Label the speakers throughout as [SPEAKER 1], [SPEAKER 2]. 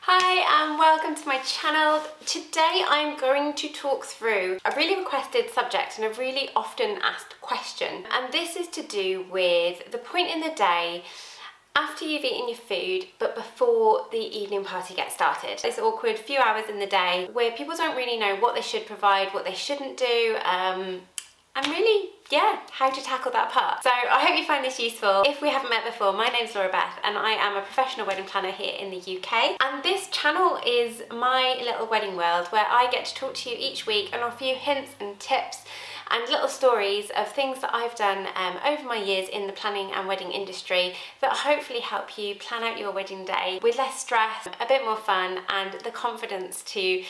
[SPEAKER 1] Hi and welcome to my channel. Today I'm going to talk through a really requested subject and a really often asked question, and this is to do with the point in the day after you've eaten your food but before the evening party gets started. This awkward few hours in the day where people don't really know what they should provide, what they shouldn't do, and really, how to tackle that part. So I hope you find this useful. If we haven't met before, my name's Laura Beth and I am a professional wedding planner here in the UK. And this channel is my little wedding world where I get to talk to you each week and offer you hints and tips and little stories of things that I've done over my years in the planning and wedding industry that hopefully help you plan out your wedding day with less stress, a bit more fun, and the confidence to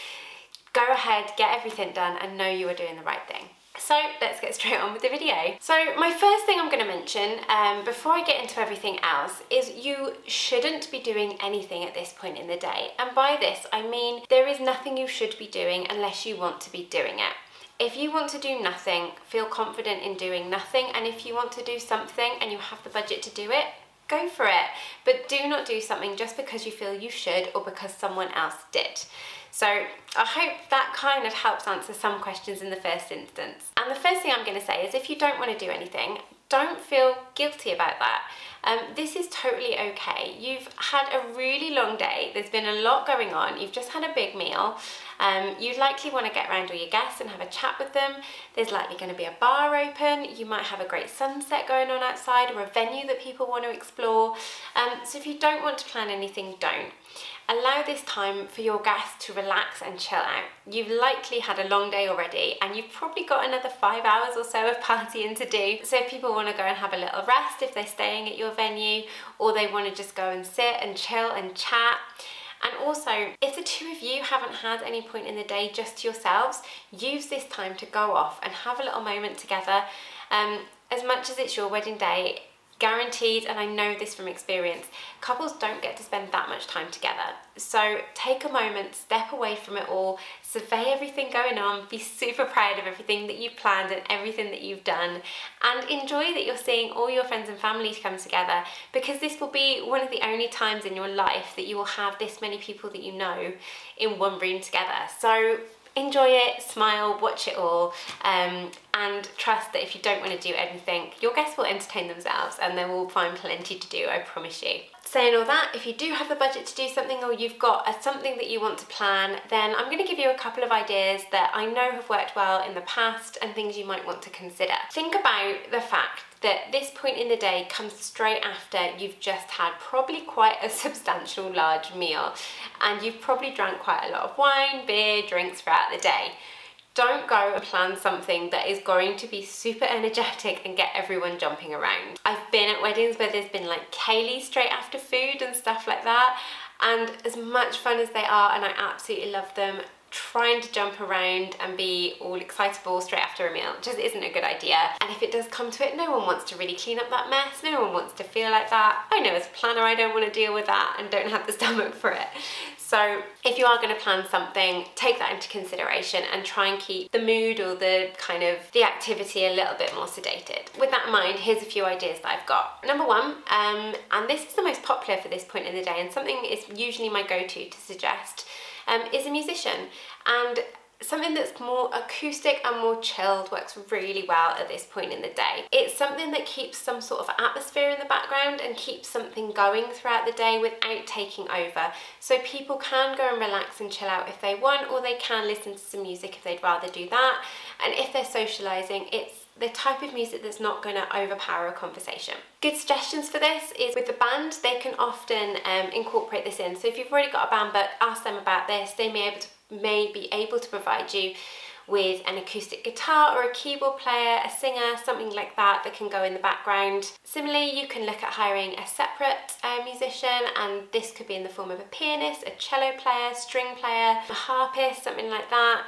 [SPEAKER 1] go ahead, get everything done and know you are doing the right thing. So let's get straight on with the video. So my first thing I'm going to mention before I get into everything else is you shouldn't be doing anything at this point in the day. And by this I mean there is nothing you should be doing unless you want to be doing it. If you want to do nothing, feel confident in doing nothing, and if you want to do something and you have the budget to do it, go for it. But do not do something just because you feel you should or because someone else did. So I hope that kind of helps answer some questions in the first instance. And the first thing I'm going to say is if you don't want to do anything, don't feel guilty about that. This is totally okay. You've had a really long day, there's been a lot going on, you've just had a big meal, you'd likely want to get around all your guests and have a chat with them. There's likely going to be a bar open, you might have a great sunset going on outside or a venue that people want to explore. So if you don't want to plan anything, don't. Allow this time for your guests to relax and chill out. You've likely had a long day already and you've probably got another 5 hours or so of partying to do. So if people want to go and have a little rest, if they're staying at your venue, or they want to just go and sit and chill and chat. And also, if the two of you haven't had any point in the day just to yourselves, use this time to go off and have a little moment together. As much as it's your wedding day, guaranteed, and I know this from experience, couples don't get to spend that much time together. So take a moment, step away from it all, survey everything going on, be super proud of everything that you've planned and everything that you've done, and enjoy that you're seeing all your friends and family come together, because this will be one of the only times in your life that you will have this many people that you know in one room together. So enjoy it, smile, watch it all, and trust that if you don't want to do anything, your guests will entertain themselves and they will find plenty to do, I promise you. Saying all that, if you do have the budget to do something or you've got something that you want to plan, then I'm going to give you a couple of ideas that I know have worked well in the past and things you might want to consider. Think about the fact that this point in the day comes straight after you've just had probably quite a substantial large meal and you've probably drank quite a lot of wine, beer, drinks throughout the day. Don't go and plan something that is going to be super energetic and get everyone jumping around. I've been at weddings where there's been like Kayleigh straight after food and stuff like that, and as much fun as they are, and I absolutely love them, trying to jump around and be all excitable straight after a meal just isn't a good idea. And if it does come to it, no one wants to really clean up that mess, no one wants to feel like that. I know as a planner I don't want to deal with that and don't have the stomach for it. So if you are going to plan something, take that into consideration and try and keep the mood or the activity a little bit more sedated. With that in mind, here's a few ideas that I've got. Number one, and this is the most popular for this point in the day and something is usually my go-to to suggest, is a musician. And something that's more acoustic and more chilled works really well at this point in the day. It's something that keeps some sort of atmosphere in the background and keeps something going throughout the day without taking over. So people can go and relax and chill out if they want, or they can listen to some music if they'd rather do that. And if they're socialising, it's the type of music that's not going to overpower a conversation. Good suggestions for this is with the band, they can often incorporate this in. So if you've already got a band book, ask them about this. They may be able to provide you with an acoustic guitar or a keyboard player, a singer, something like that that can go in the background. Similarly, you can look at hiring a separate musician, and this could be in the form of a pianist, a cello player, string player, a harpist, something like that.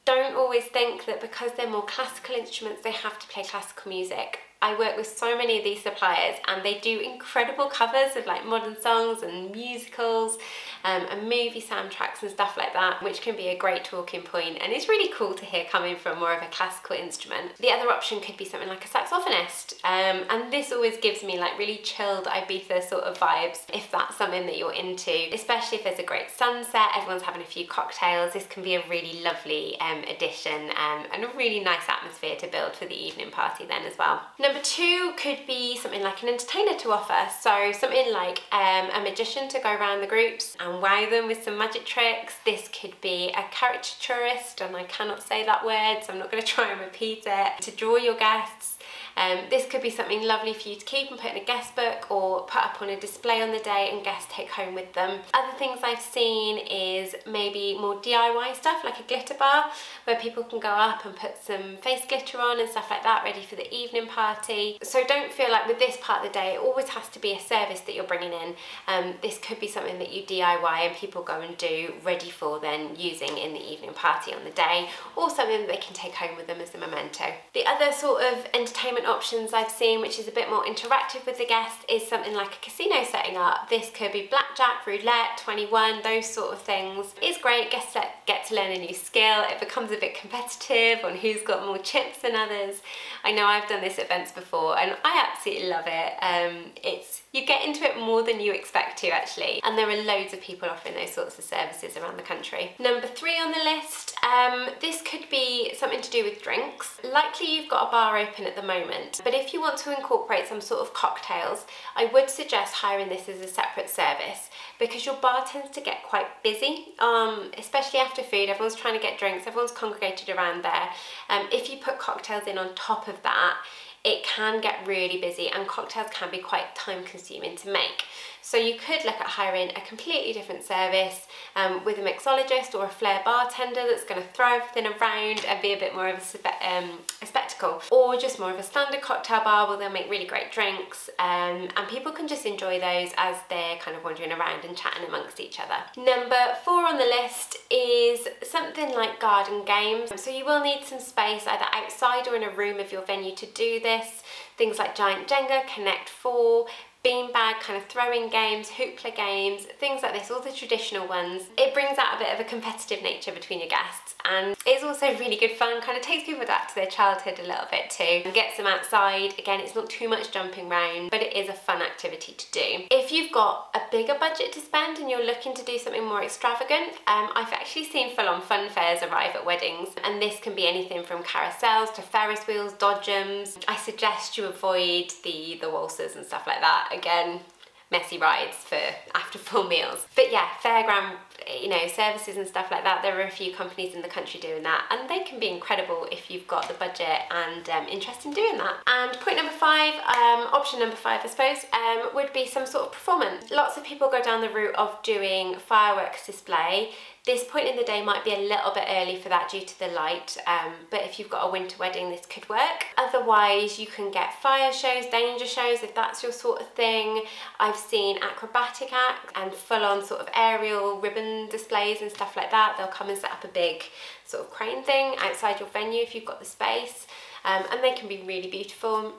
[SPEAKER 1] Don't always think that because they're more classical instruments they have to play classical music. I work with so many of these suppliers and they do incredible covers of like modern songs and musicals and movie soundtracks and stuff like that, which can be a great talking point, and it's really cool to hear coming from more of a classical instrument. The other option could be something like a saxophonist, and this always gives me like really chilled Ibiza sort of vibes if that's something that you're into, especially if there's a great sunset, everyone's having a few cocktails. This can be a really lovely addition and a really nice atmosphere to build for the evening party then as well. Number 2 could be something like an entertainer to offer, so something like a magician to go around the groups and wow them with some magic tricks. This could be a caricaturist, and I cannot say that word so I'm not going to try and repeat it, to draw your guests. This could be something lovely for you to keep and put in a guest book or put up on a display on the day and guests take home with them. Other things I've seen is maybe more DIY stuff like a glitter bar where people can go up and put some face glitter on and stuff like that ready for the evening party. So don't feel like with this part of the day it always has to be a service that you're bringing in. This could be something that you DIY and people go and do ready for then using in the evening party on the day, or something that they can take home with them as a memento. The other sort of entertainment options I've seen, which is a bit more interactive with the guest, is something like a casino setting up. This could be blackjack, roulette, 21, those sort of things. It's great, guests get to learn a new skill. It becomes a bit competitive on who's got more chips than others. I know I've done this at events before and I absolutely love it. You get into it more than you expect to actually, and there are loads of people offering those sorts of services around the country. Number 3 on the list, this could be something to do with drinks. Likely you've got a bar open at the moment, but if you want to incorporate some sort of cocktails, I would suggest hiring this as a separate service, because your bar tends to get quite busy, especially after food. Everyone's trying to get drinks, everyone's congregated around there. If you put cocktails in on top of that, it can get really busy and cocktails can be quite time consuming to make. So you could look at hiring a completely different service with a mixologist or a flair bartender that's going to throw everything around and be a bit more of a spectacle, or just more of a standard cocktail bar where they'll make really great drinks and people can just enjoy those as they're kind of wandering around and chatting amongst each other. Number 4 on the list is something like garden games. So you will need some space either outside or in a room of your venue to do this. Things like giant Jenga, Connect 4, beanbag kind of throwing games, hoopla games, things like this, all the traditional ones. It brings out a bit of a competitive nature between your guests, and it's also really good fun, kind of takes people back to their childhood a little bit too, and gets them outside. Again, it's not too much jumping around, but it is a fun activity to do. If you've got a bigger budget to spend and you're looking to do something more extravagant, I've actually seen full-on fun fairs arrive at weddings, and this can be anything from carousels to Ferris wheels, dodgems. I suggest you avoid the waltzers and stuff like that. Again, messy rides for after full meals. But yeah, fairground, services and stuff like that, there are a few companies in the country doing that, and they can be incredible if you've got the budget and interest in doing that. And point number 5, option number 5 I suppose, would be some sort of performance. Lots of people go down the route of doing fireworks display. This point in the day might be a little bit early for that due to the light, but if you've got a winter wedding, this could work. Otherwise, you can get fire shows, danger shows, if that's your sort of thing. I've seen acrobatic acts and full-on sort of aerial ribbon displays and stuff like that. They'll come and set up a big sort of crane thing outside your venue if you've got the space, and they can be really beautiful.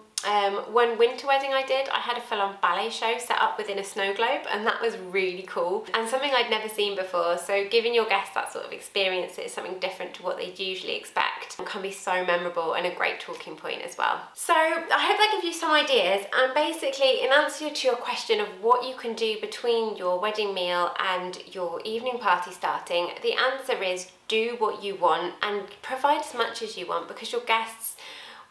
[SPEAKER 1] One winter wedding I did, I had a full-on ballet show set up within a snow globe, and that was really cool and something I'd never seen before. So giving your guests that sort of experience that is something different to what they'd usually expect can be so memorable and a great talking point as well. So I hope that gives you some ideas, and basically in answer to your question of what you can do between your wedding meal and your evening party starting, the answer is do what you want and provide as much as you want, because your guests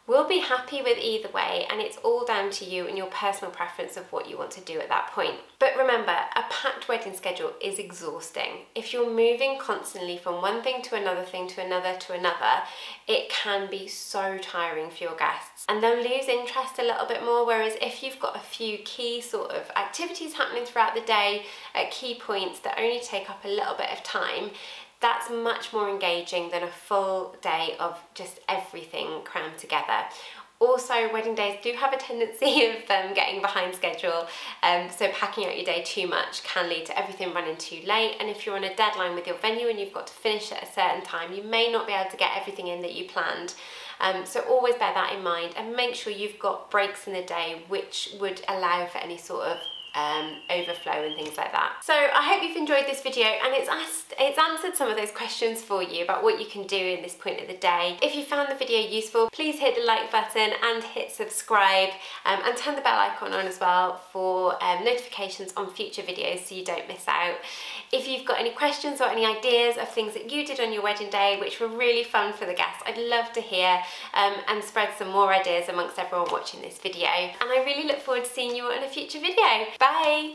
[SPEAKER 1] will be happy with either way, and it's all down to you and your personal preference of what you want to do at that point. But remember, a packed wedding schedule is exhausting. If you're moving constantly from one thing to another thing to another to another, it can be so tiring for your guests and they'll lose interest a little bit more. Whereas if you've got a few key sort of activities happening throughout the day at key points that only take up a little bit of time, that's much more engaging than a full day of just everything crammed together. Also, wedding days do have a tendency of getting behind schedule, so packing out your day too much can lead to everything running too late, and if you're on a deadline with your venue and you've got to finish at a certain time, you may not be able to get everything in that you planned. So always bear that in mind, and make sure you've got breaks in the day which would allow for any sort of overflow and things like that. So I hope you've enjoyed this video, and it's answered some of those questions for you about what you can do in this point of the day. If you found the video useful, please hit the like button and hit subscribe, and turn the bell icon on as well for notifications on future videos so you don't miss out. If you've got any questions or any ideas of things that you did on your wedding day which were really fun for the guests, I'd love to hear, and spread some more ideas amongst everyone watching this video. And I really look forward to seeing you in a future video. Bye!